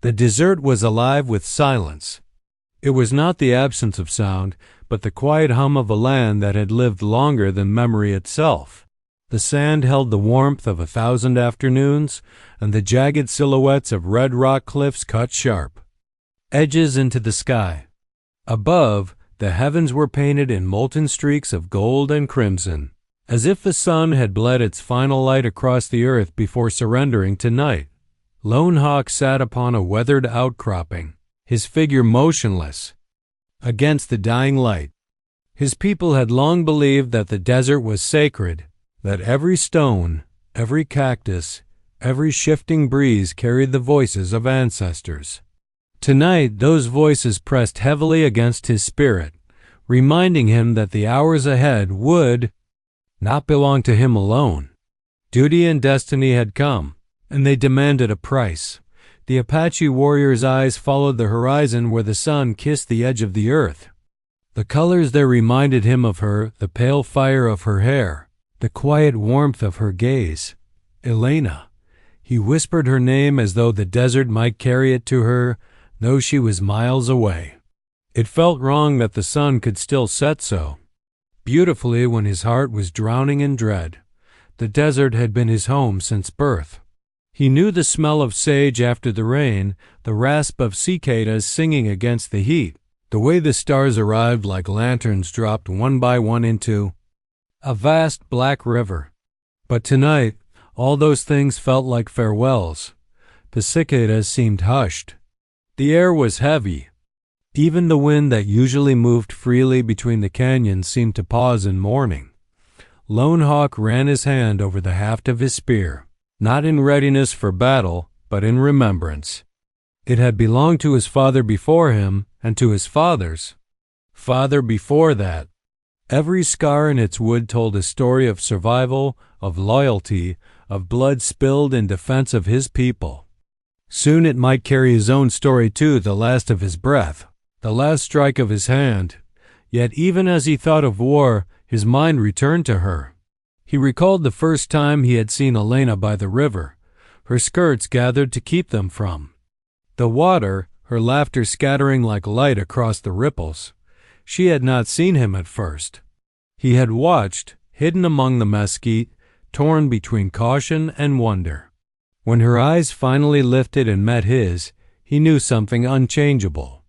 The desert was alive with silence. It was not the absence of sound, but the quiet hum of a land that had lived longer than memory itself. The sand held the warmth of 1,000 afternoons, and the jagged silhouettes of red rock cliffs cut sharp edges into the sky. Above, the heavens were painted in molten streaks of gold and crimson, as if the sun had bled its final light across the earth before surrendering to night. Lone Hawk sat upon a weathered outcropping, his figure motionless against the dying light. His people had long believed that the desert was sacred, that every stone, every cactus, every shifting breeze carried the voices of ancestors. Tonight, those voices pressed heavily against his spirit, reminding him that the hours ahead would not belong to him alone. Duty and destiny had come, and they demanded a price. The Apache warrior's eyes followed the horizon where the sun kissed the edge of the earth. The colors there reminded him of her, the pale fire of her hair, the quiet warmth of her gaze. Elena. He whispered her name as though the desert might carry it to her, though she was miles away. It felt wrong that the sun could still set so beautifully when his heart was drowning in dread. The desert had been his home since birth. He knew the smell of sage after the rain, the rasp of cicadas singing against the heat, the way the stars arrived like lanterns dropped one by one into a vast black river. But tonight, all those things felt like farewells. The cicadas seemed hushed. The air was heavy. Even the wind that usually moved freely between the canyons seemed to pause in mourning. Lone Hawk ran his hand over the haft of his spear, not in readiness for battle, but in remembrance. It had belonged to his father before him, and to his father's father before that. Every scar in its wood told a story of survival, of loyalty, of blood spilled in defense of his people. Soon it might carry his own story too, the last of his breath, the last strike of his hand. Yet even as he thought of war, his mind returned to her. He recalled the first time he had seen Elena by the river, her skirts gathered to keep them from the water, her laughter scattering like light across the ripples. She had not seen him at first. He had watched, hidden among the mesquite, torn between caution and wonder. When her eyes finally lifted and met his, he knew something unchangeable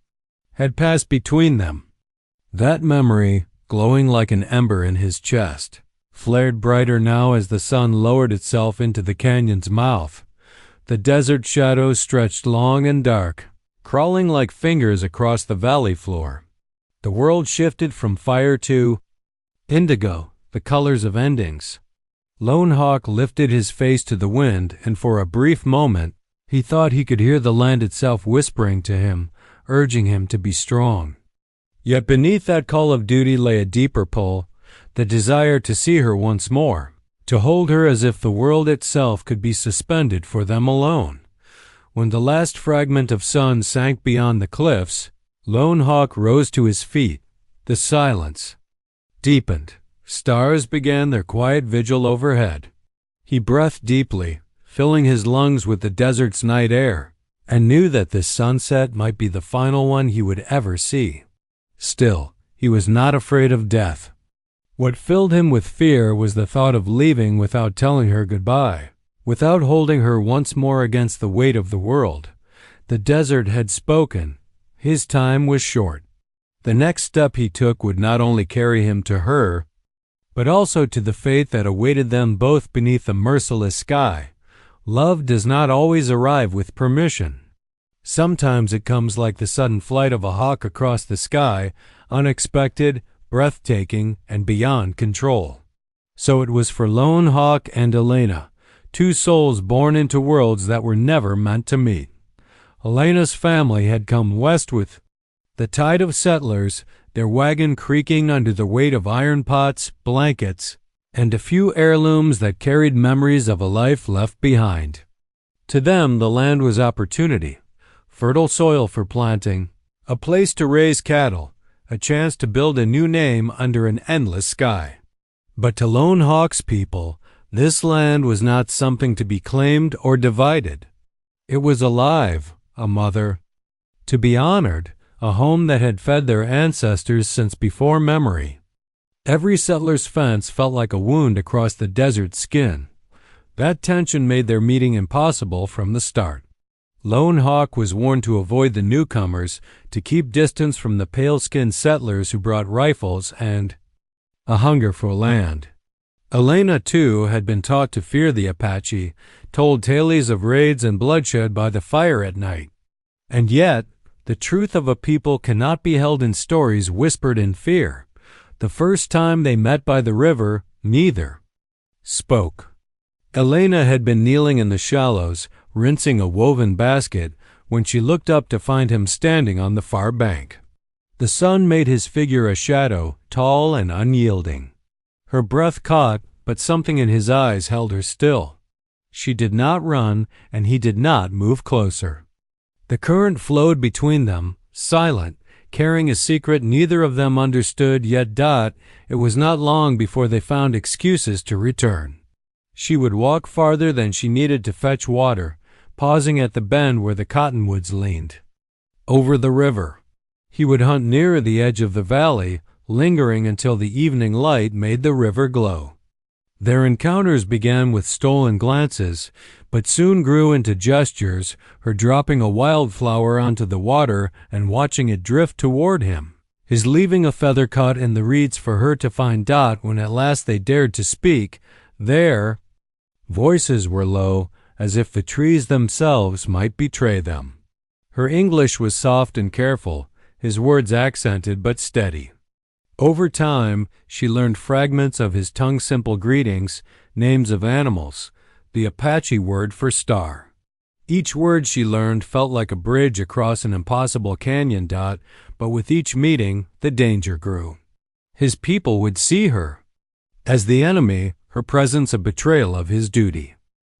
had passed between them. That memory, glowing like an ember in his chest, flared brighter now as the sun lowered itself into the canyon's mouth. The desert shadows stretched long and dark, crawling like fingers across the valley floor. The world shifted from fire to indigo, the colors of endings. Lone Hawk lifted his face to the wind, and for a brief moment he thought he could hear the land itself whispering to him, urging him to be strong. Yet beneath that call of duty lay a deeper pull, the desire to see her once more, to hold her as if the world itself could be suspended for them alone. When the last fragment of sun sank beyond the cliffs, Lone Hawk rose to his feet. The silence deepened. Stars began their quiet vigil overhead. He breathed deeply, filling his lungs with the desert's night air, and knew that this sunset might be the final one he would ever see. Still, he was not afraid of death. What filled him with fear was the thought of leaving without telling her goodbye, without holding her once more against the weight of the world. The desert had spoken. His time was short. The next step he took would not only carry him to her, but also to the fate that awaited them both beneath the merciless sky. Love does not always arrive with permission. Sometimes it comes like the sudden flight of a hawk across the sky, unexpected, breathtaking, and beyond control. So it was for Lone Hawk and Elena, two souls born into worlds that were never meant to meet. Elena's family had come west with the tide of settlers, their wagon creaking under the weight of iron pots, blankets, and a few heirlooms that carried memories of a life left behind. To them, the land was opportunity, fertile soil for planting, a place to raise cattle, a chance to build a new name under an endless sky. But to Lone Hawk's people, this land was not something to be claimed or divided. It was alive, a mother. To be honored, a home that had fed their ancestors since before memory. Every settler's fence felt like a wound across the desert's skin. That tension made their meeting impossible from the start. Lone Hawk was warned to avoid the newcomers, to keep distance from the pale-skinned settlers who brought rifles and a hunger for land. Elena, too, had been taught to fear the Apache, told tales of raids and bloodshed by the fire at night. And yet, the truth of a people cannot be held in stories whispered in fear. The first time they met by the river, neither spoke. Elena had been kneeling in the shallows, rinsing a woven basket, when she looked up to find him standing on the far bank. The sun made his figure a shadow, tall and unyielding. Her breath caught, but something in his eyes held her still. She did not run, and he did not move closer. The current flowed between them, silent, carrying a secret neither of them understood, yet it was not long before they found excuses to return. She would walk farther than she needed to fetch water, pausing at the bend where the cottonwoods leaned. Over the river. He would hunt nearer the edge of the valley, lingering until the evening light made the river glow. Their encounters began with stolen glances, but soon grew into gestures, her dropping a wildflower onto the water and watching it drift toward him, his leaving a feather caught in the reeds for her to find when at last they dared to speak. Their voices were low, as if the trees themselves might betray them. Her English was soft and careful, his words accented but steady. Over time, she learned fragments of his tongue-simple greetings, names of animals, the Apache word for star. Each word she learned felt like a bridge across an impossible canyon. But with each meeting, the danger grew. His people would see her as the enemy, her presence a betrayal of his duty.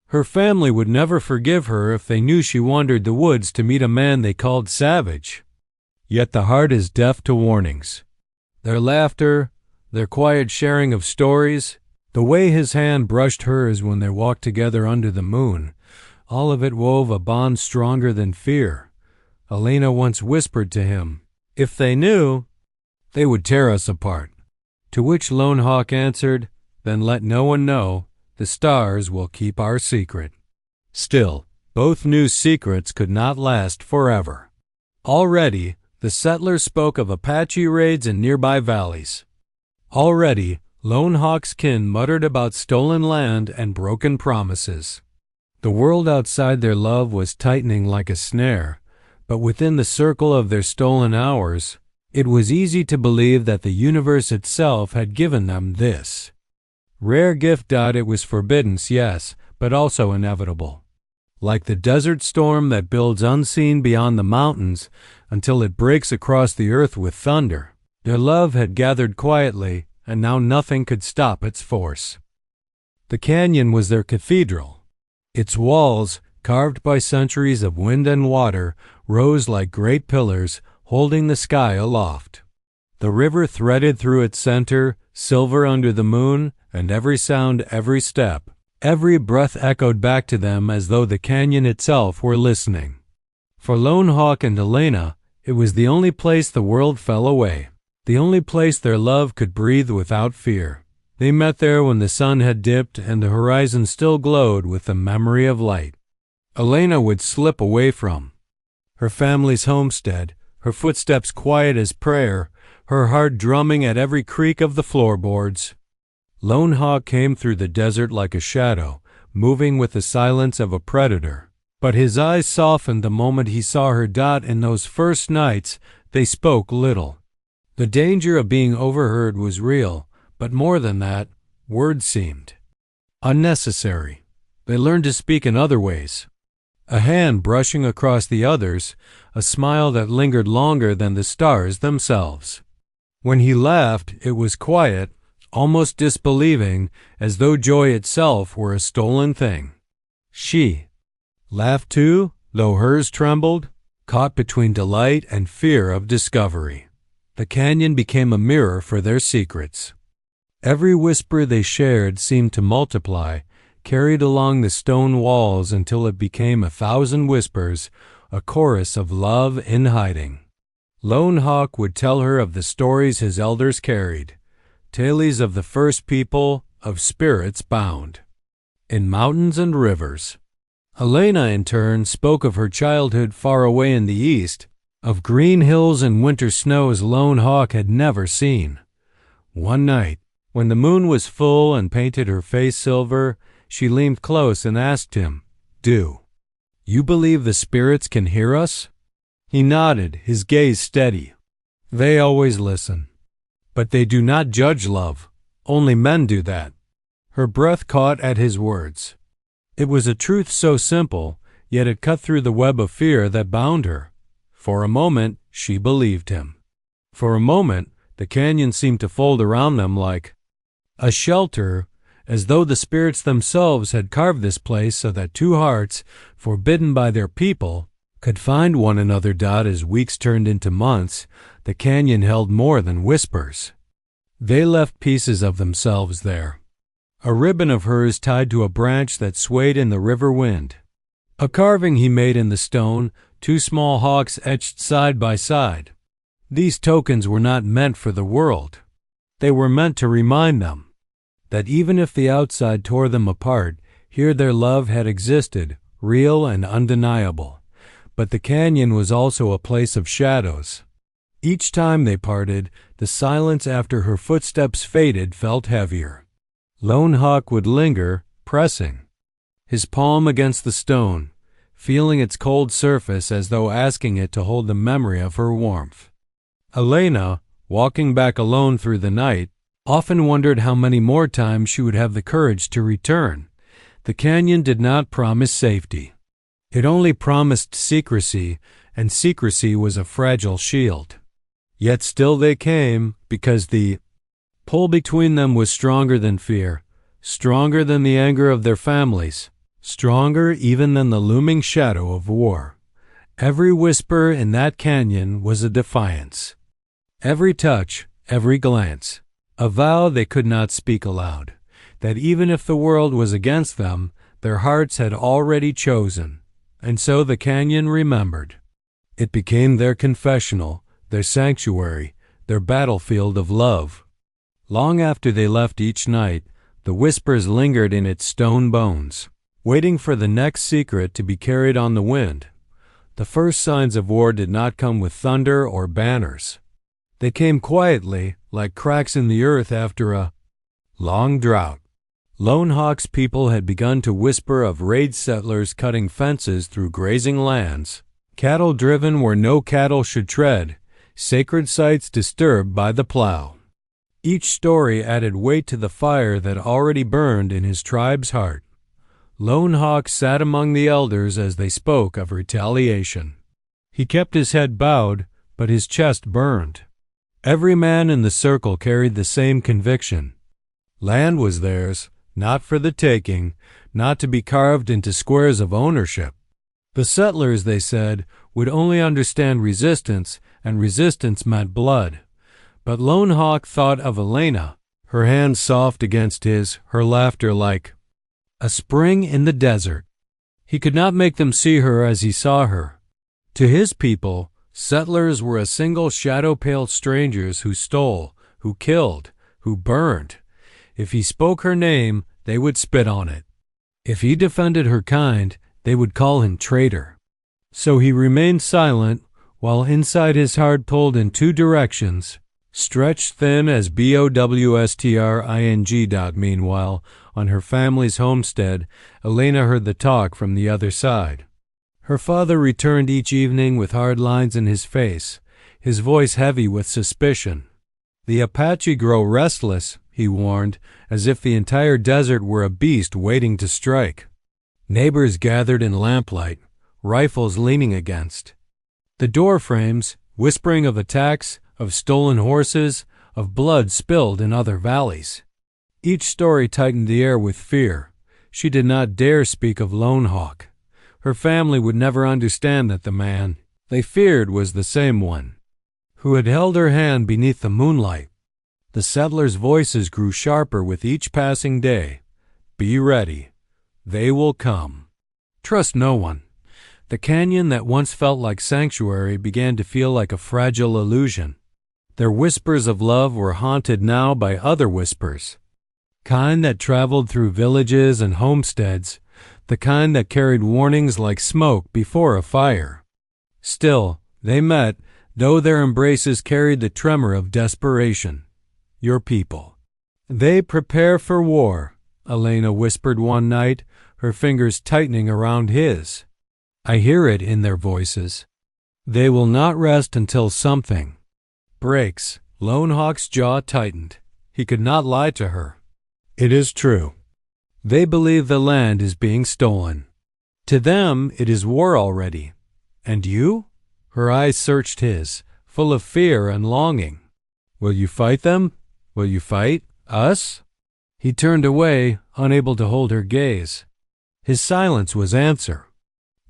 Her family would never forgive her if they knew she wandered the woods to meet a man they called savage. Yet the heart is deaf to warnings. Their laughter, their quiet sharing of stories, the way his hand brushed hers when they walked together under the moon, all of it wove a bond stronger than fear. Elena once whispered to him, "If they knew, they would tear us apart." To which Lone Hawk answered, "Then let no one know. The stars will keep our secret." Still, both knew secrets could not last forever. Already, the settlers spoke of Apache raids in nearby valleys. Already, Lone Hawk's kin muttered about stolen land and broken promises. The world outside their love was tightening like a snare, but within the circle of their stolen hours, it was easy to believe that the universe itself had given them this rare gift. It was forbidden, yes, but also inevitable. Like the desert storm that builds unseen beyond the mountains until it breaks across the earth with thunder, their love had gathered quietly, and now nothing could stop its force. The canyon was their cathedral. Its walls, carved by centuries of wind and water, rose like great pillars, holding the sky aloft. The river threaded through its center, silver under the moon, and every sound, every step, every breath echoed back to them as though the canyon itself were listening. For Lone Hawk and Elena, it was the only place the world fell away, the only place their love could breathe without fear. They met there when the sun had dipped and the horizon still glowed with the memory of light. Elena would slip away from her family's homestead, her footsteps quiet as prayer, her heart drumming at every creak of the floorboards. Lone Hawk came through the desert like a shadow, moving with the silence of a predator. But his eyes softened the moment he saw her. In those first nights, they spoke little. The danger of being overheard was real, but more than that, words seemed unnecessary. They learned to speak in other ways. A hand brushing across the other's, a smile that lingered longer than the stars themselves. When he laughed, it was quiet, almost disbelieving, as though joy itself were a stolen thing. She laughed too, though hers trembled, caught between delight and fear of discovery. The canyon became a mirror for their secrets. Every whisper they shared seemed to multiply, carried along the stone walls until it became 1,000 whispers, a chorus of love in hiding. Lone Hawk would tell her of the stories his elders carried, tales of the first people, of spirits bound in mountains and rivers. Elena, in turn, spoke of her childhood far away in the east, of green hills and winter snows Lone Hawk had never seen. One night, when the moon was full and painted her face silver, she leaned close and asked him, "Do you believe the spirits can hear us?" He nodded, his gaze steady. "They always listen. But they do not judge love. Only men do that." Her breath caught at his words. It was a truth so simple, yet it cut through the web of fear that bound her. For a moment, she believed him. For a moment, the canyon seemed to fold around them like a shelter, as though the spirits themselves had carved this place so that two hearts, forbidden by their people, could find one another. As weeks turned into months, the canyon held more than whispers. They left pieces of themselves there. A ribbon of hers tied to a branch that swayed in the river wind. A carving he made in the stone, two small hawks etched side by side. These tokens were not meant for the world. They were meant to remind them that even if the outside tore them apart, here their love had existed, real and undeniable. But the canyon was also a place of shadows. Each time they parted, the silence after her footsteps faded felt heavier. Lone Hawk would linger, pressing his palm against the stone, feeling its cold surface as though asking it to hold the memory of her warmth. Elena, walking back alone through the night, often wondered how many more times she would have the courage to return. The canyon did not promise safety. It only promised secrecy, and secrecy was a fragile shield. Yet still they came, because the pull between them was stronger than fear, stronger than the anger of their families, stronger even than the looming shadow of war. Every whisper in that canyon was a defiance. Every touch, every glance, a vow they could not speak aloud, that even if the world was against them, their hearts had already chosen. And so the canyon remembered. It became their confessional, their sanctuary, their battlefield of love. Long after they left each night, the whispers lingered in its stone bones, waiting for the next secret to be carried on the wind. The first signs of war did not come with thunder or banners. They came quietly, like cracks in the earth after a long drought. Lone Hawk's people had begun to whisper of raid settlers cutting fences through grazing lands, cattle driven where no cattle should tread, sacred sites disturbed by the plow. Each story added weight to the fire that already burned in his tribe's heart. Lone Hawk sat among the elders as they spoke of retaliation. He kept his head bowed, but his chest burned. Every man in the circle carried the same conviction. Land was theirs, not for the taking, not to be carved into squares of ownership. The settlers, they said, would only understand resistance, and resistance meant blood. But Lone Hawk thought of Elena, her hands soft against his, her laughter like a spring in the desert. He could not make them see her as he saw her. To his people, settlers were a single shadow-pale strangers who stole, who killed, who burned. If he spoke her name, they would spit on it. If he defended her kind, they would call him traitor. So he remained silent, while inside his heart pulled in two directions, stretched thin as bowstring. Meanwhile, on her family's homestead, Elena heard the talk from the other side. Her father returned each evening with hard lines in his face, his voice heavy with suspicion. The Apache grow restless, he warned, as if the entire desert were a beast waiting to strike. Neighbors gathered in lamplight, rifles leaning against the door frames, whispering of attacks, of stolen horses, of blood spilled in other valleys. Each story tightened the air with fear. She did not dare speak of Lone Hawk. Her family would never understand that the man they feared was the same one who had held her hand beneath the moonlight. The settlers' voices grew sharper with each passing day. Be ready. They will come. Trust no one. The canyon that once felt like sanctuary began to feel like a fragile illusion. Their whispers of love were haunted now by other whispers, kind that traveled through villages and homesteads, the kind that carried warnings like smoke before a fire. Still, they met, though their embraces carried the tremor of desperation. Your people. They prepare for war, Elena whispered one night, her fingers tightening around his. I hear it in their voices. They will not rest until something breaks. Lone Hawk's jaw tightened. He could not lie to her. It is true. They believe the land is being stolen. To them, it is war already. And you? Her eyes searched his, full of fear and longing. Will you fight them? Will you fight us? He turned away, unable to hold her gaze. His silence was answer.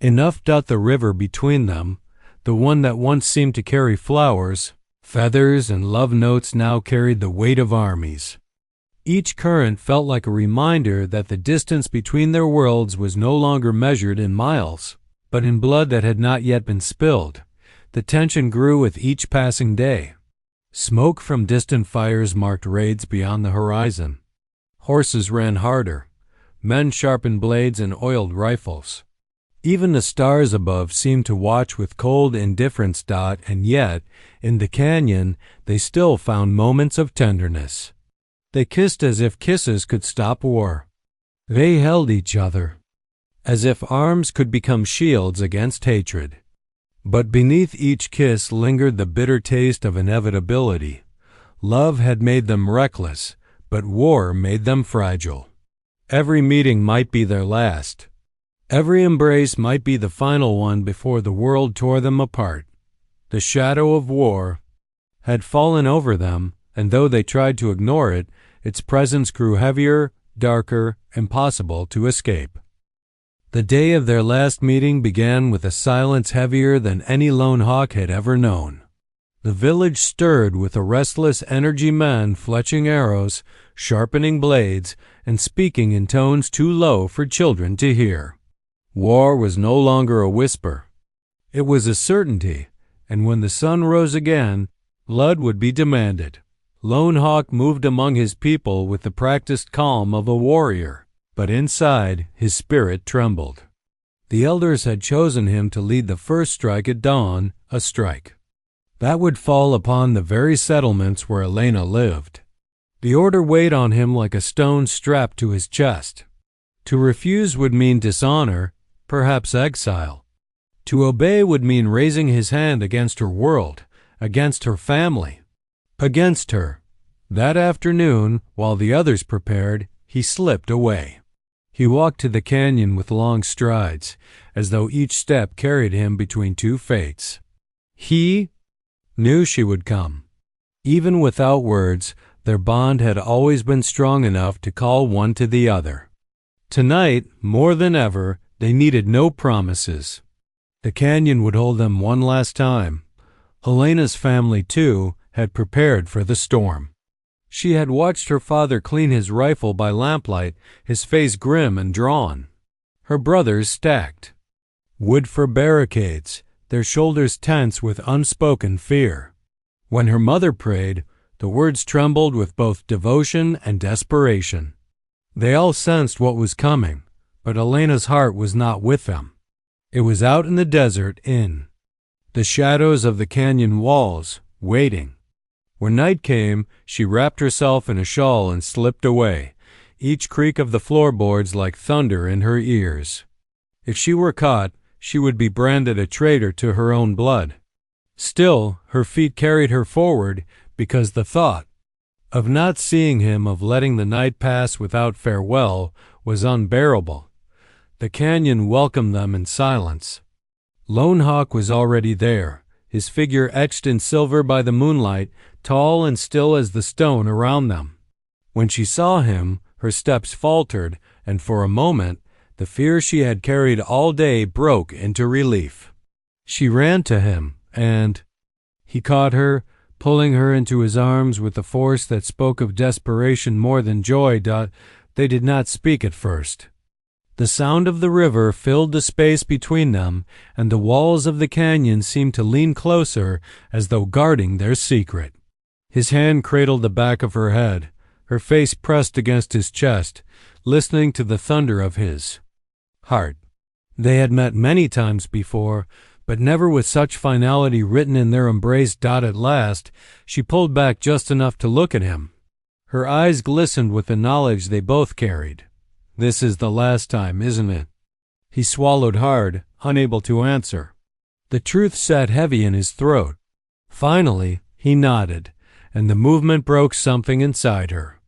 Enough. The river between them, the one that once seemed to carry flowers, feathers, and love notes, now carried the weight of armies. Each current felt like a reminder that the distance between their worlds was no longer measured in miles, but in blood that had not yet been spilled. The tension grew with each passing day. Smoke from distant fires marked raids beyond the horizon. Horses ran harder. Men sharpened blades and oiled rifles. Even the stars above seemed to watch with cold indifference. And yet, in the canyon, they still found moments of tenderness. They kissed as if kisses could stop war. They held each other, as if arms could become shields against hatred. But beneath each kiss lingered the bitter taste of inevitability. Love had made them reckless, but war made them fragile. Every meeting might be their last. Every embrace might be the final one before the world tore them apart. The shadow of war had fallen over them, and though they tried to ignore it, its presence grew heavier, darker, impossible to escape. The day of their last meeting began with a silence heavier than any Lone Hawk had ever known. The village stirred with a restless energy, men fletching arrows, sharpening blades, and speaking in tones too low for children to hear. War was no longer a whisper. It was a certainty, and when the sun rose again, blood would be demanded. Lone Hawk moved among his people with the practiced calm of a warrior, but inside his spirit trembled. The elders had chosen him to lead the first strike at dawn, a strike that would fall upon the very settlements where Elena lived. The order weighed on him like a stone strapped to his chest. To refuse would mean dishonor, perhaps exile. To obey would mean raising his hand against her world, against her family, against her. That afternoon, while the others prepared, he slipped away. He walked to the canyon with long strides, as though each step carried him between two fates. He knew she would come. Even without words, their bond had always been strong enough to call one to the other. Tonight, more than ever, they needed no promises. The canyon would hold them one last time. Helena's family, too, had prepared for the storm. She had watched her father clean his rifle by lamplight, his face grim and drawn. Her brothers stacked wood for barricades, their shoulders tense with unspoken fear. When her mother prayed, the words trembled with both devotion and desperation. They all sensed what was coming, but Elena's heart was not with them. It was out in the desert, in the shadows of the canyon walls, waiting. When night came, she wrapped herself in a shawl and slipped away, each creak of the floorboards like thunder in her ears. If she were caught, she would be branded a traitor to her own blood. Still, her feet carried her forward because the thought of not seeing him, of letting the night pass without farewell, was unbearable. The canyon welcomed them in silence. Lone Hawk was already there, his figure etched in silver by the moonlight, tall and still as the stone around them. When she saw him, her steps faltered, and for a moment, the fear she had carried all day broke into relief. She ran to him, and he caught her, pulling her into his arms with a force that spoke of desperation more than joy. They did not speak at first. The sound of the river filled the space between them, and the walls of the canyon seemed to lean closer as though guarding their secret. His hand cradled the back of her head, her face pressed against his chest, listening to the thunder of his heart. They had met many times before, but never with such finality written in their embrace. At last, she pulled back just enough to look at him. Her eyes glistened with the knowledge they both carried. "This is the last time, isn't it?" He swallowed hard, unable to answer. The truth sat heavy in his throat. Finally, he nodded, and the movement broke something inside her.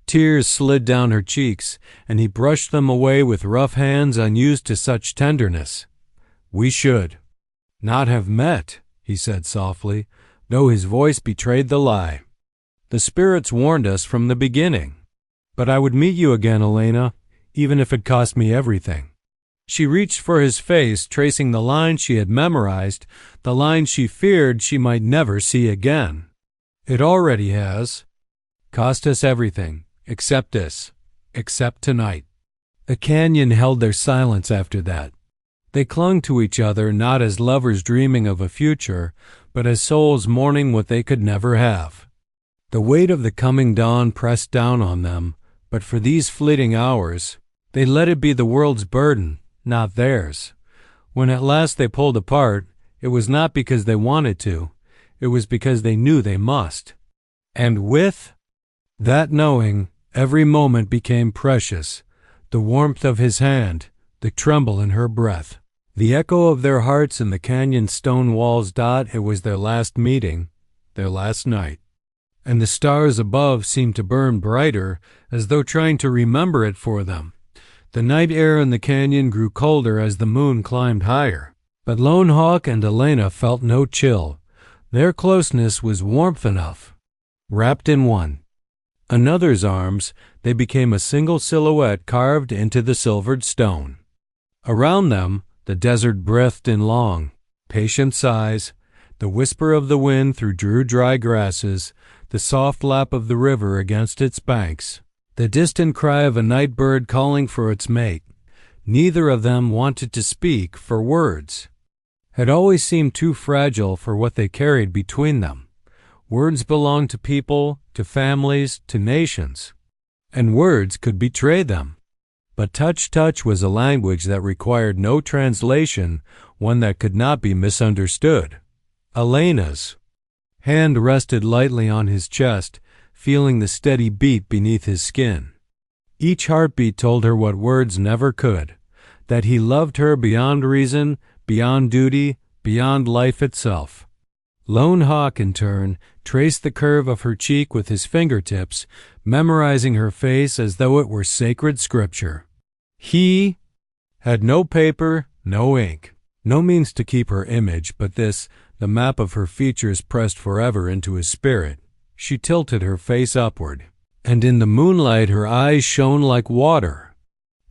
Tears slid down her cheeks, and he brushed them away with rough hands unused to such tenderness. "We should not have met," he said softly, though his voice betrayed the lie. "The spirits warned us from the beginning. But I would meet you again, Elena, even if it cost me everything." She reached for his face, tracing the lines she had memorized, the lines she feared she might never see again. "It already has. Cost us everything, except this, except tonight." The canyon held their silence after that. They clung to each other not as lovers dreaming of a future, but as souls mourning what they could never have. The weight of the coming dawn pressed down on them, but for these fleeting hours, they let it be the world's burden, not theirs. When at last they pulled apart, it was not because they wanted to, it was because they knew they must. And with that knowing, every moment became precious, the warmth of his hand, the tremble in her breath, the echo of their hearts in the canyon stone walls. It was their last meeting, their last night. And the stars above seemed to burn brighter, as though trying to remember it for them. The night air in the canyon grew colder as the moon climbed higher. But Lone Hawk and Elena felt no chill. Their closeness was warmth enough. Wrapped in one another's arms, they became a single silhouette carved into the silvered stone. Around them, the desert breathed in long, patient sighs, the whisper of the wind through dry grasses, the soft lap of the river against its banks, the distant cry of a night bird calling for its mate. Neither of them wanted to speak, for words had always seemed too fragile for what they carried between them. Words belonged to people, to families, to nations, and words could betray them. But touch was a language that required no translation, one that could not be misunderstood. Elena's hand rested lightly on his chest, feeling the steady beat beneath his skin. Each heartbeat told her what words never could, that he loved her beyond reason, beyond duty, beyond life itself. Lone Hawk, in turn, traced the curve of her cheek with his fingertips, memorizing her face as though it were sacred scripture. He had no paper, no ink, no means to keep her image, but this, the map of her features pressed forever into his spirit. She tilted her face upward, and in the moonlight her eyes shone like water.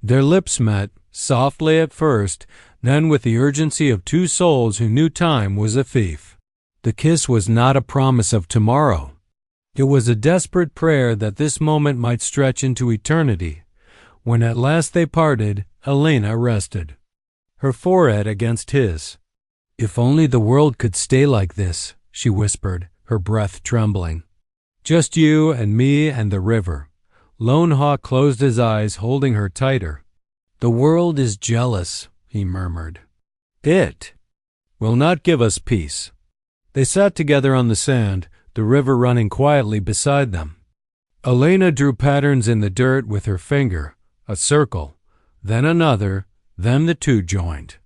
Their lips met, softly at first, then with the urgency of two souls who knew time was a thief. The kiss was not a promise of tomorrow. It was a desperate prayer that this moment might stretch into eternity. When at last they parted, Elena rested, her forehead against his. "If only the world could stay like this," she whispered, her breath trembling. "Just you and me and the river." Lone Hawk closed his eyes, holding her tighter. "The world is jealous," he murmured. "It will not give us peace." They sat together on the sand, the river running quietly beside them. Elena drew patterns in the dirt with her finger, a circle, then another, then the two joined.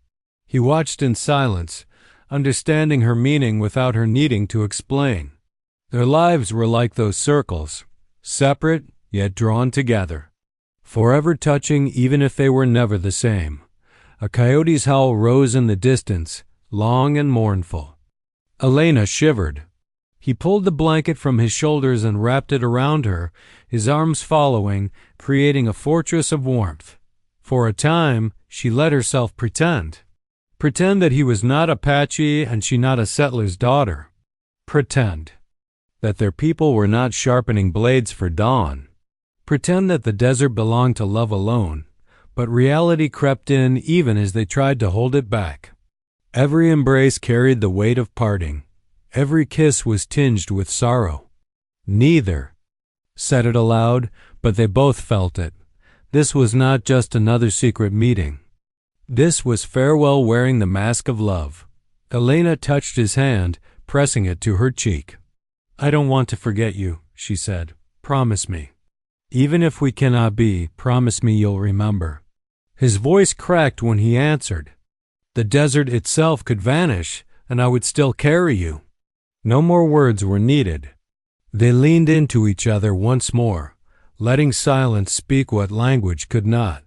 He watched in silence, understanding her meaning without her needing to explain. Their lives were like those circles, separate yet drawn together, forever touching even if they were never the same. A coyote's howl rose in the distance, long and mournful. Elena shivered. He pulled the blanket from his shoulders and wrapped it around her, his arms following, creating a fortress of warmth. For a time, she let herself pretend that he was not Apache and she not a settler's daughter. Pretend that their people were not sharpening blades for dawn. Pretend that the desert belonged to love alone. but reality crept in even as they tried to hold it back. Every embrace carried the weight of parting. Every kiss was tinged with sorrow. Neither said it aloud, but they both felt it. This was not just another secret meeting. This was farewell wearing the mask of love. Elena touched his hand, pressing it to her cheek. "I don't want to forget you," she said. "Promise me. Even if we cannot be, promise me you'll remember." His voice cracked when he answered. "The desert itself could vanish, and I would still carry you." No more words were needed. They leaned into each other once more, letting silence speak what language could not.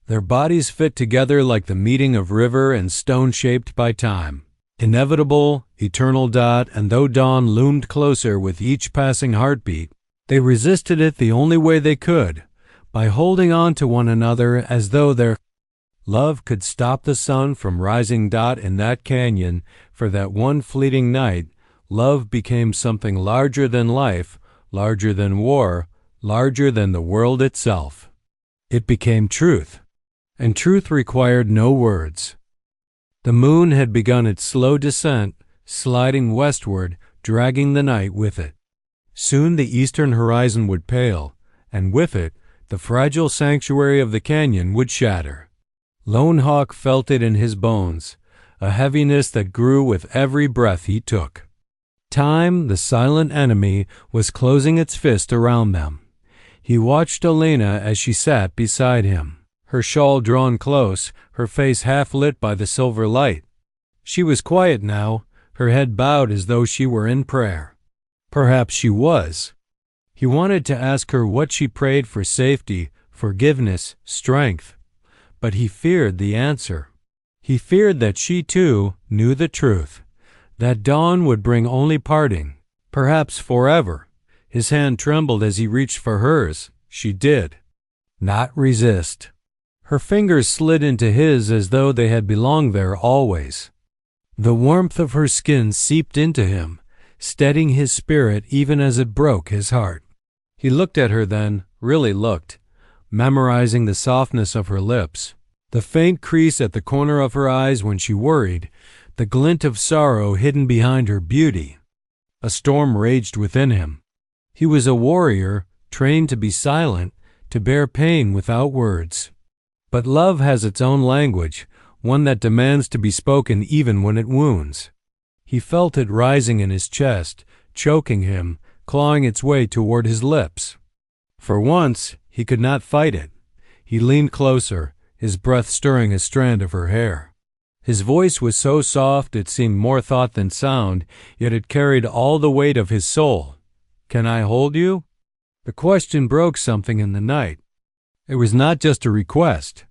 Their bodies fit together like the meeting of river and stone shaped by time. Inevitable, eternal dot, and though dawn loomed closer with each passing heartbeat, they resisted it the only way they could, by holding on to one another as though their love could stop the sun from rising. In that canyon, for that one fleeting night, love became something larger than life, larger than war, larger than the world itself. It became truth, and truth required no words. The moon had begun its slow descent, sliding westward, dragging the night with it. Soon the eastern horizon would pale, and with it, the fragile sanctuary of the canyon would shatter. Lone Hawk felt it in his bones, a heaviness that grew with every breath he took. Time, the silent enemy, was closing its fist around them. He watched Elena as she sat beside him, her shawl drawn close, her face half lit by the silver light. She was quiet now, her head bowed as though she were in prayer. Perhaps she was. He wanted to ask her what she prayed for: safety, forgiveness, strength. But he feared the answer. He feared that she, too, knew the truth, that dawn would bring only parting, perhaps forever. His hand trembled as he reached for hers. She did not resist. Her fingers slid into his as though they had belonged there always. The warmth of her skin seeped into him, steadying his spirit even as it broke his heart. He looked at her then, really looked, memorizing the softness of her lips, the faint crease at the corner of her eyes when she worried, the glint of sorrow hidden behind her beauty. A storm raged within him. He was a warrior, trained to be silent, to bear pain without words. But love has its own language, one that demands to be spoken even when it wounds. He felt it rising in his chest, choking him, clawing its way toward his lips. For once, he could not fight it. He leaned closer, his breath stirring a strand of her hair. His voice was so soft it seemed more thought than sound, yet it carried all the weight of his soul. "Can I hold you?" The question broke something in the night. It was not just a request.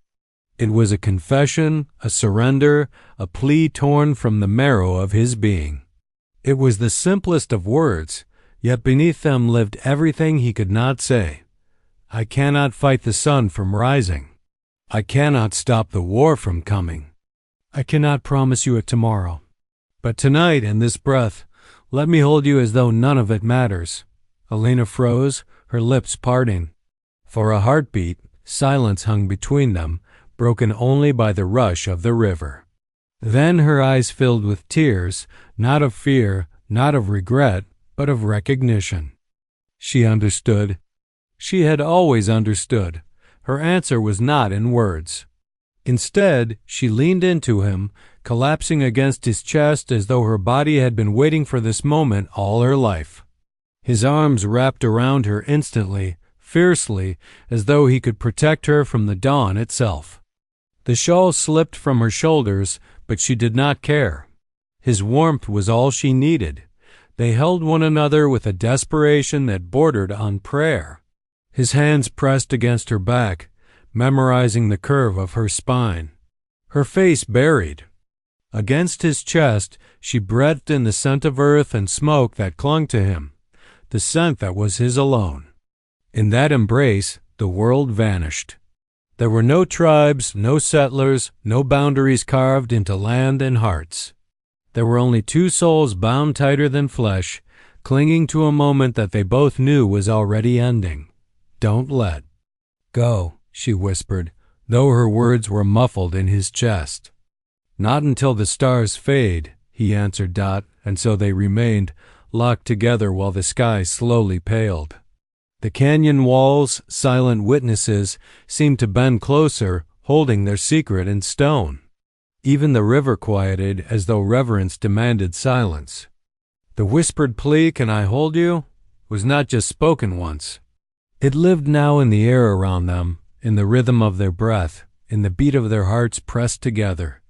It was a confession, a surrender, a plea torn from the marrow of his being. It was the simplest of words, yet beneath them lived everything he could not say. I cannot fight the sun from rising. I cannot stop the war from coming. I cannot promise you a tomorrow. But tonight, in this breath, let me hold you as though none of it matters. Elena froze, her lips parting. For a heartbeat, silence hung between them, broken only by the rush of the river. Then her eyes filled with tears, not of fear, not of regret, but of recognition. She understood. She had always understood. Her answer was not in words. Instead, she leaned into him, collapsing against his chest as though her body had been waiting for this moment all her life. His arms wrapped around her instantly, fiercely, as though he could protect her from the dawn itself. The shawl slipped from her shoulders, but she did not care. His warmth was all she needed. They held one another with a desperation that bordered on prayer. His hands pressed against her back, memorizing the curve of her spine. Her face buried. Against his chest, she breathed in the scent of earth and smoke that clung to him, the scent that was his alone. In that embrace, the world vanished. There were no tribes, no settlers, no boundaries carved into land and hearts. There were only two souls bound tighter than flesh, clinging to a moment that they both knew was already ending. Don't let go, she whispered. though her words were muffled in his chest. "Not until the stars fade," he answered. And so they remained, locked together while the sky slowly paled. The canyon walls, silent witnesses, seemed to bend closer, holding their secret in stone. Even the river quieted as though reverence demanded silence. The whispered plea, "Can I hold you?" was not just spoken once. It lived now in the air around them, in the rhythm of their breath, in the beat of their hearts pressed together.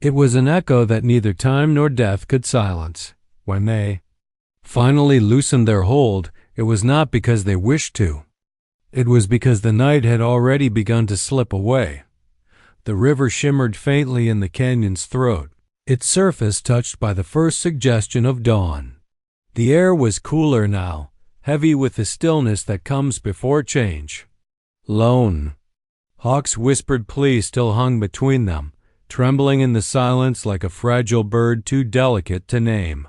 It was an echo that neither time nor death could silence. When they finally loosened their hold, it was not because they wished to. It was because the night had already begun to slip away. The river shimmered faintly in the canyon's throat, its surface touched by the first suggestion of dawn. The air was cooler now, heavy with the stillness that comes before change. Lone. Hawk's whispered plea still hung between them, trembling in the silence like a fragile bird too delicate to name.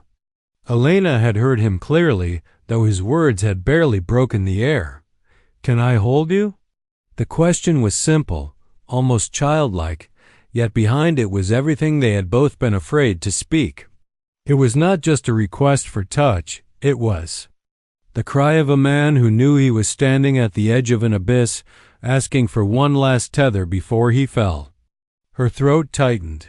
Elena had heard him clearly, though his words had barely broken the air. "Can I hold you?" The question was simple, almost childlike, yet behind it was everything they had both been afraid to speak. It was not just a request for touch, it was the cry of a man who knew he was standing at the edge of an abyss, asking for one last tether before he fell. Her throat tightened.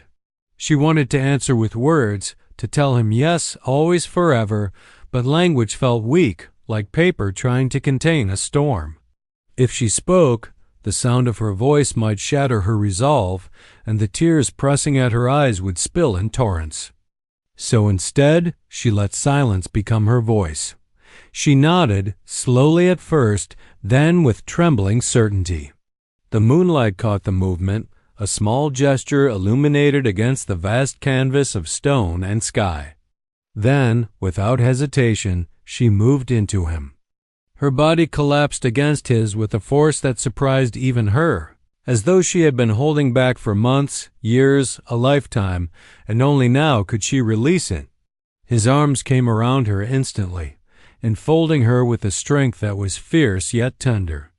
She wanted to answer with words, to tell him yes, always, forever, but language felt weak, like paper trying to contain a storm. If she spoke, the sound of her voice might shatter her resolve, and the tears pressing at her eyes would spill in torrents. So instead, she let silence become her voice. She nodded, slowly at first, then with trembling certainty. The moonlight caught the movement, a small gesture illuminated against the vast canvas of stone and sky. Then, without hesitation, she moved into him. Her body collapsed against his with a force that surprised even her, as though she had been holding back for months, years, a lifetime, and only now could she release it. His arms came around her instantly, enfolding her with a strength that was fierce yet tender.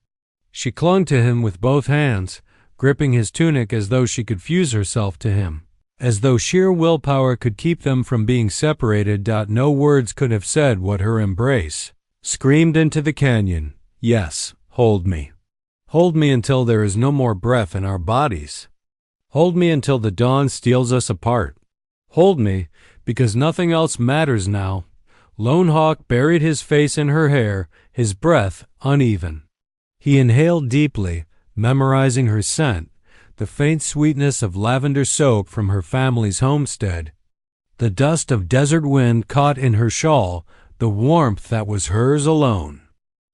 She clung to him with both hands, gripping his tunic as though she could fuse herself to him, as though sheer willpower could keep them from being separated. No words could have said what her embrace screamed into the canyon. "Yes, hold me. Hold me until there is no more breath in our bodies. Hold me until the dawn steals us apart. Hold me, because nothing else matters now." Lone Hawk buried his face in her hair, his breath uneven. He inhaled deeply, memorizing her scent, the faint sweetness of lavender soak from her family's homestead, the dust of desert wind caught in her shawl, the warmth that was hers alone.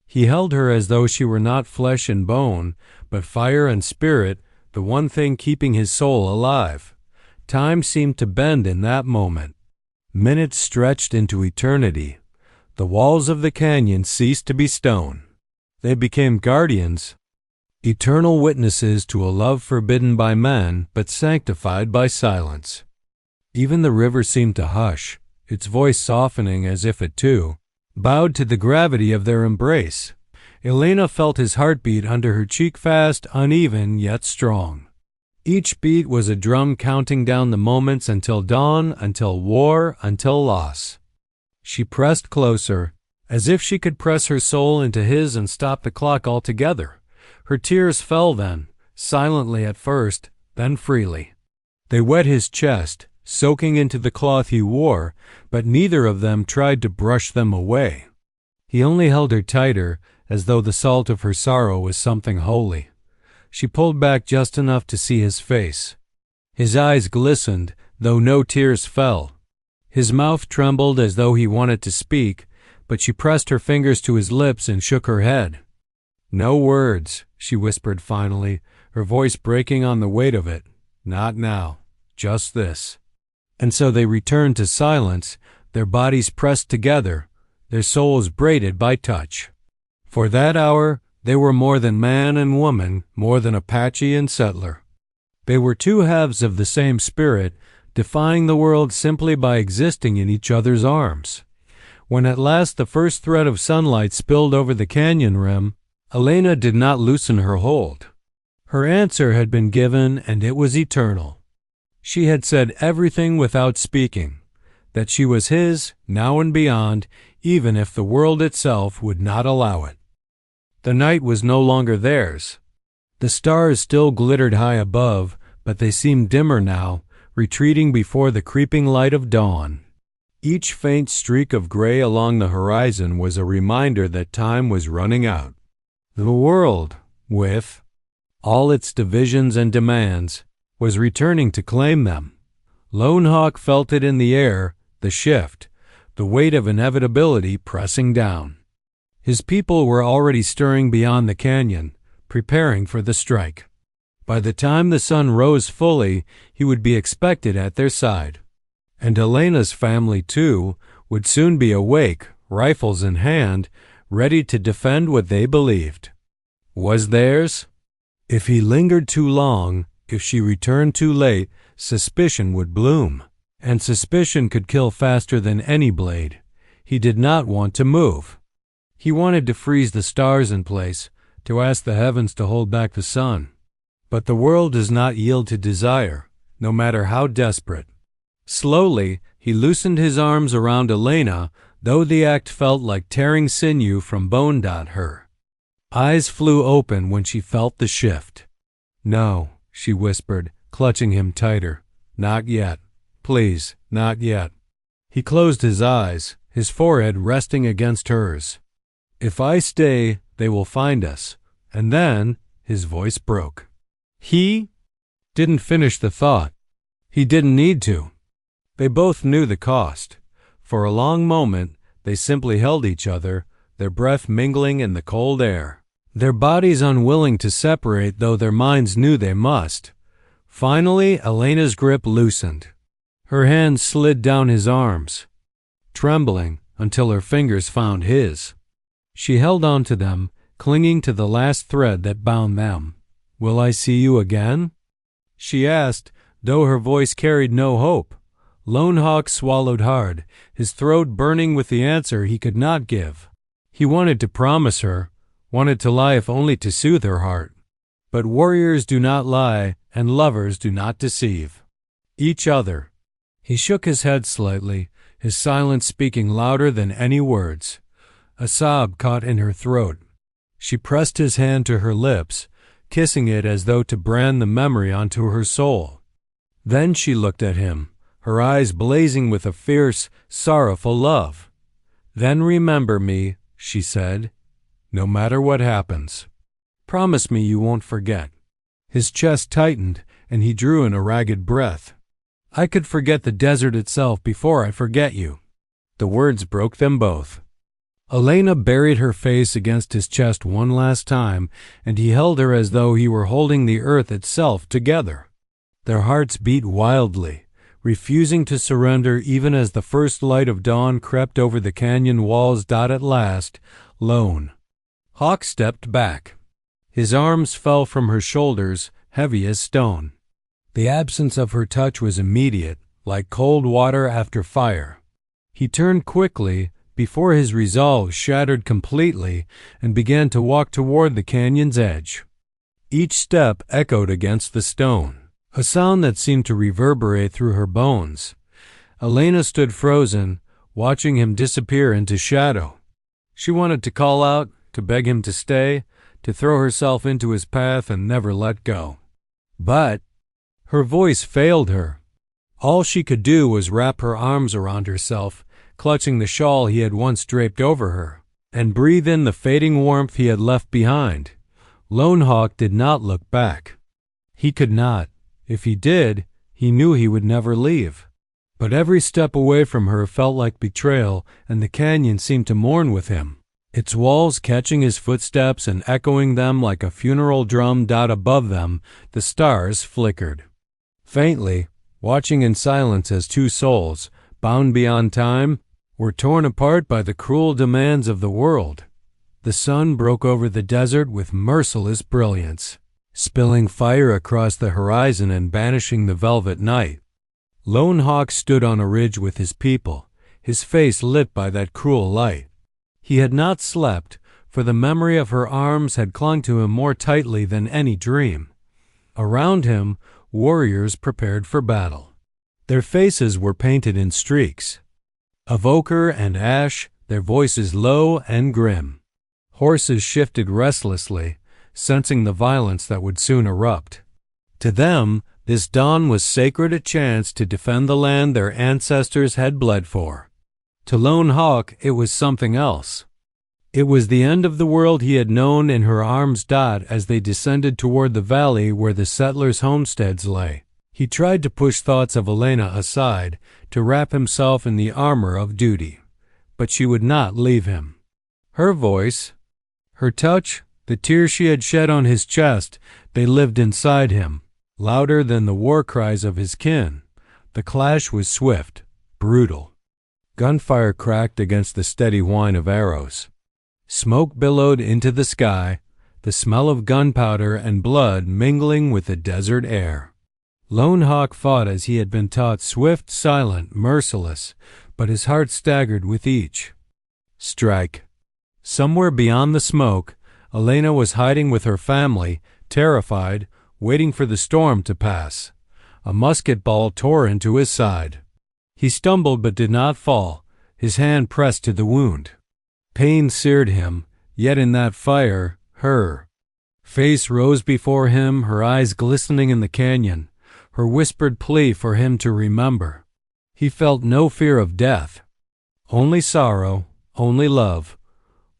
He held her as though she were not flesh and bone, but fire and spirit, the one thing keeping his soul alive. Time seemed to bend in that moment. Minutes stretched into eternity. The walls of the canyon ceased to be stone. They became guardians, eternal witnesses to a love forbidden by men but sanctified by silence. Even the river seemed to hush, its voice softening as if it too bowed to the gravity of their embrace. Elena felt his heartbeat under her cheek, fast, uneven, yet strong. Each beat was a drum counting down the moments until dawn, until war, until loss. She pressed closer, as if she could press her soul into his and stop the clock altogether. Her tears fell then, silently at first, then freely. They wet his chest, soaking into the cloth he wore, but neither of them tried to brush them away. He only held her tighter, as though the salt of her sorrow was something holy. She pulled back just enough to see his face. His eyes glistened, though no tears fell. His mouth trembled as though he wanted to speak, but she pressed her fingers to his lips and shook her head. "No words," she whispered finally, her voice breaking on the weight of it. "Not now. Just this." And so they returned to silence, their bodies pressed together, their souls braided by touch. For that hour, they were more than man and woman, more than Apache and settler. They were two halves of the same spirit, defying the world simply by existing in each other's arms. When at last the first thread of sunlight spilled over the canyon rim, Elena did not loosen her hold. Her answer had been given, and it was eternal. She had said everything without speaking, that she was his, now and beyond, even if the world itself would not allow it. The night was no longer theirs. The stars still glittered high above, but they seemed dimmer now, retreating before the creeping light of dawn. Each faint streak of gray along the horizon was a reminder that time was running out. The world, with all its divisions and demands, was returning to claim them. Lone Hawk felt it in the air, the shift, the weight of inevitability pressing down. His people were already stirring beyond the canyon, preparing for the strike. By the time the sun rose fully, he would be expected at their side. And Elena's family, too, would soon be awake, rifles in hand, ready to defend what they believed was theirs. If he lingered too long, if she returned too late, suspicion would bloom, and suspicion could kill faster than any blade. He did not want to move. He wanted to freeze the stars in place, to ask the heavens to hold back the sun. But the world does not yield to desire, no matter how desperate. Slowly, he loosened his arms around Elena, though the act felt like tearing sinew from bone. Her eyes flew open when she felt the shift. "No," she whispered, clutching him tighter. "Not yet. Please, not yet." He closed his eyes, his forehead resting against hers. "If I stay, they will find us." And then his voice broke. He didn't finish the thought. He didn't need to. They both knew the cost. For a long moment, they simply held each other, their breath mingling in the cold air, their bodies unwilling to separate, though their minds knew they must. Finally, Elena's grip loosened. Her hands slid down his arms, trembling until her fingers found his. She held on to them, clinging to the last thread that bound them. "Will I see you again?" she asked, though her voice carried no hope. Lone Hawk swallowed hard, his throat burning with the answer he could not give. He wanted to promise her, wanted to lie if only to soothe her heart. But warriors do not lie, and lovers do not deceive each other. He shook his head slightly, his silence speaking louder than any words. A sob caught in her throat. She pressed his hand to her lips, kissing it as though to brand the memory onto her soul. Then she looked at him, her eyes blazing with a fierce, sorrowful love. "Then remember me," she said, "no matter what happens. Promise me you won't forget." His chest tightened, and he drew in a ragged breath. "I could forget the desert itself before I forget you." The words broke them both. Elena buried her face against his chest one last time, and he held her as though he were holding the earth itself together. Their hearts beat wildly, refusing to surrender even as the first light of dawn crept over the canyon walls. At last, Lone Hawk stepped back. His arms fell from her shoulders, heavy as stone. The absence of her touch was immediate, like cold water after fire. He turned quickly, before his resolve shattered completely, and began to walk toward the canyon's edge. Each step echoed against the stone, a sound that seemed to reverberate through her bones. Elena stood frozen, watching him disappear into shadow. She wanted to call out, to beg him to stay, to throw herself into his path and never let go. But her voice failed her. All she could do was wrap her arms around herself, clutching the shawl he had once draped over her, and breathe in the fading warmth he had left behind. Lone Hawk did not look back. He could not. If he did, he knew he would never leave. But every step away from her felt like betrayal, and the canyon seemed to mourn with him, its walls catching his footsteps and echoing them like a funeral drum. Above them, the stars flickered faintly, watching in silence as two souls, bound beyond time, were torn apart by the cruel demands of the world. The sun broke over the desert with merciless brilliance, spilling fire across the horizon and banishing the velvet night. Lone Hawk stood on a ridge with his people, his face lit by that cruel light. He had not slept, for the memory of her arms had clung to him more tightly than any dream. Around him, warriors prepared for battle. Their faces were painted in streaks of ochre and ash, their voices low and grim. Horses shifted restlessly, sensing the violence that would soon erupt. To them, this dawn was sacred, a chance to defend the land their ancestors had bled for. To Lone Hawk, it was something else. It was the end of the world he had known in her arms. As they descended toward the valley where the settlers' homesteads lay, he tried to push thoughts of Elena aside, to wrap himself in the armor of duty. But she would not leave him. Her voice, her touch, the tears she had shed on his chest, they lived inside him, louder than the war cries of his kin. The clash was swift, brutal. Gunfire cracked against the steady whine of arrows. Smoke billowed into the sky, the smell of gunpowder and blood mingling with the desert air. Lone Hawk fought as he had been taught, swift, silent, merciless, but his heart staggered with each strike. Somewhere beyond the smoke, Elena was hiding with her family, terrified, waiting for the storm to pass. A musket ball tore into his side. He stumbled but did not fall, his hand pressed to the wound. Pain seared him, yet in that fire, her face rose before him, her eyes glistening in the canyon, her whispered plea for him to remember. He felt no fear of death, only sorrow, only love,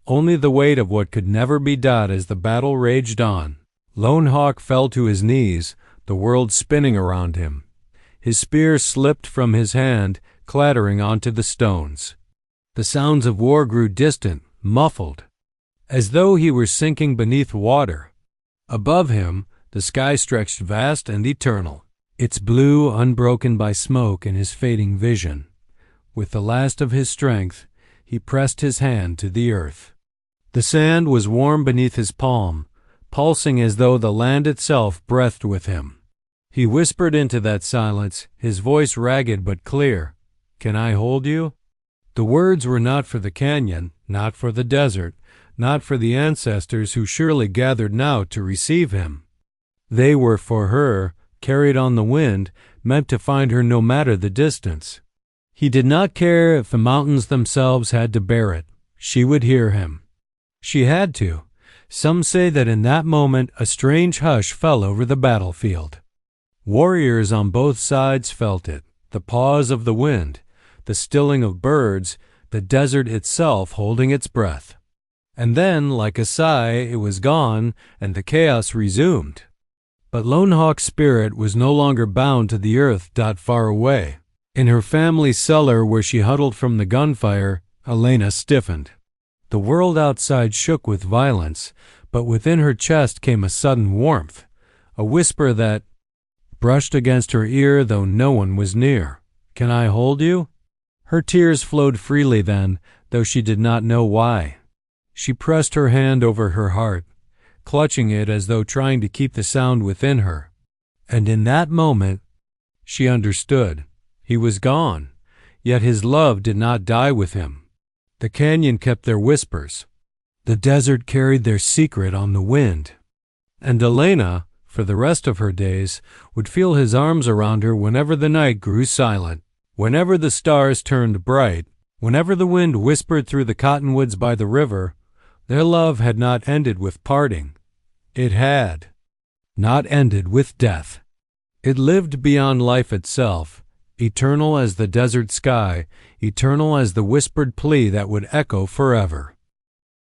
only the weight of what could never be. As the battle raged on, Lone Hawk fell to his knees, the world spinning around him. His spear slipped from his hand, clattering onto the stones. The sounds of war grew distant, muffled, as though he were sinking beneath water. Above him, the sky stretched vast and eternal, its blue unbroken by smoke in his fading vision. With the last of his strength, he pressed his hand to the earth. The sand was warm beneath his palm, pulsing as though the land itself breathed with him. He whispered into that silence, his voice ragged but clear, "Can I hold you?" The words were not for the canyon, not for the desert, not for the ancestors who surely gathered now to receive him. They were for her, carried on the wind, meant to find her no matter the distance. He did not care if the mountains themselves had to bear it. She would hear him. She had to. Some say that in that moment a strange hush fell over the battlefield. Warriors on both sides felt it, the pause of the wind, the stilling of birds, the desert itself holding its breath. And then, like a sigh, it was gone, and the chaos resumed. But Lone Hawk's spirit was no longer bound to the earth. Far away, in her family's cellar where she huddled from the gunfire, Elena stiffened. The world outside shook with violence, but within her chest came a sudden warmth, a whisper that brushed against her ear though no one was near. "Can I hold you?" Her tears flowed freely then, though she did not know why. She pressed her hand over her heart, clutching it as though trying to keep the sound within her. And in that moment, she understood. He was gone, yet his love did not die with him. The canyon kept their whispers. The desert carried their secret on the wind. And Elena, for the rest of her days, would feel his arms around her whenever the night grew silent, whenever the stars turned bright, whenever the wind whispered through the cottonwoods by the river. Their love had not ended with parting. It had not ended with death. It lived beyond life itself, eternal as the desert sky, eternal as the whispered plea that would echo forever.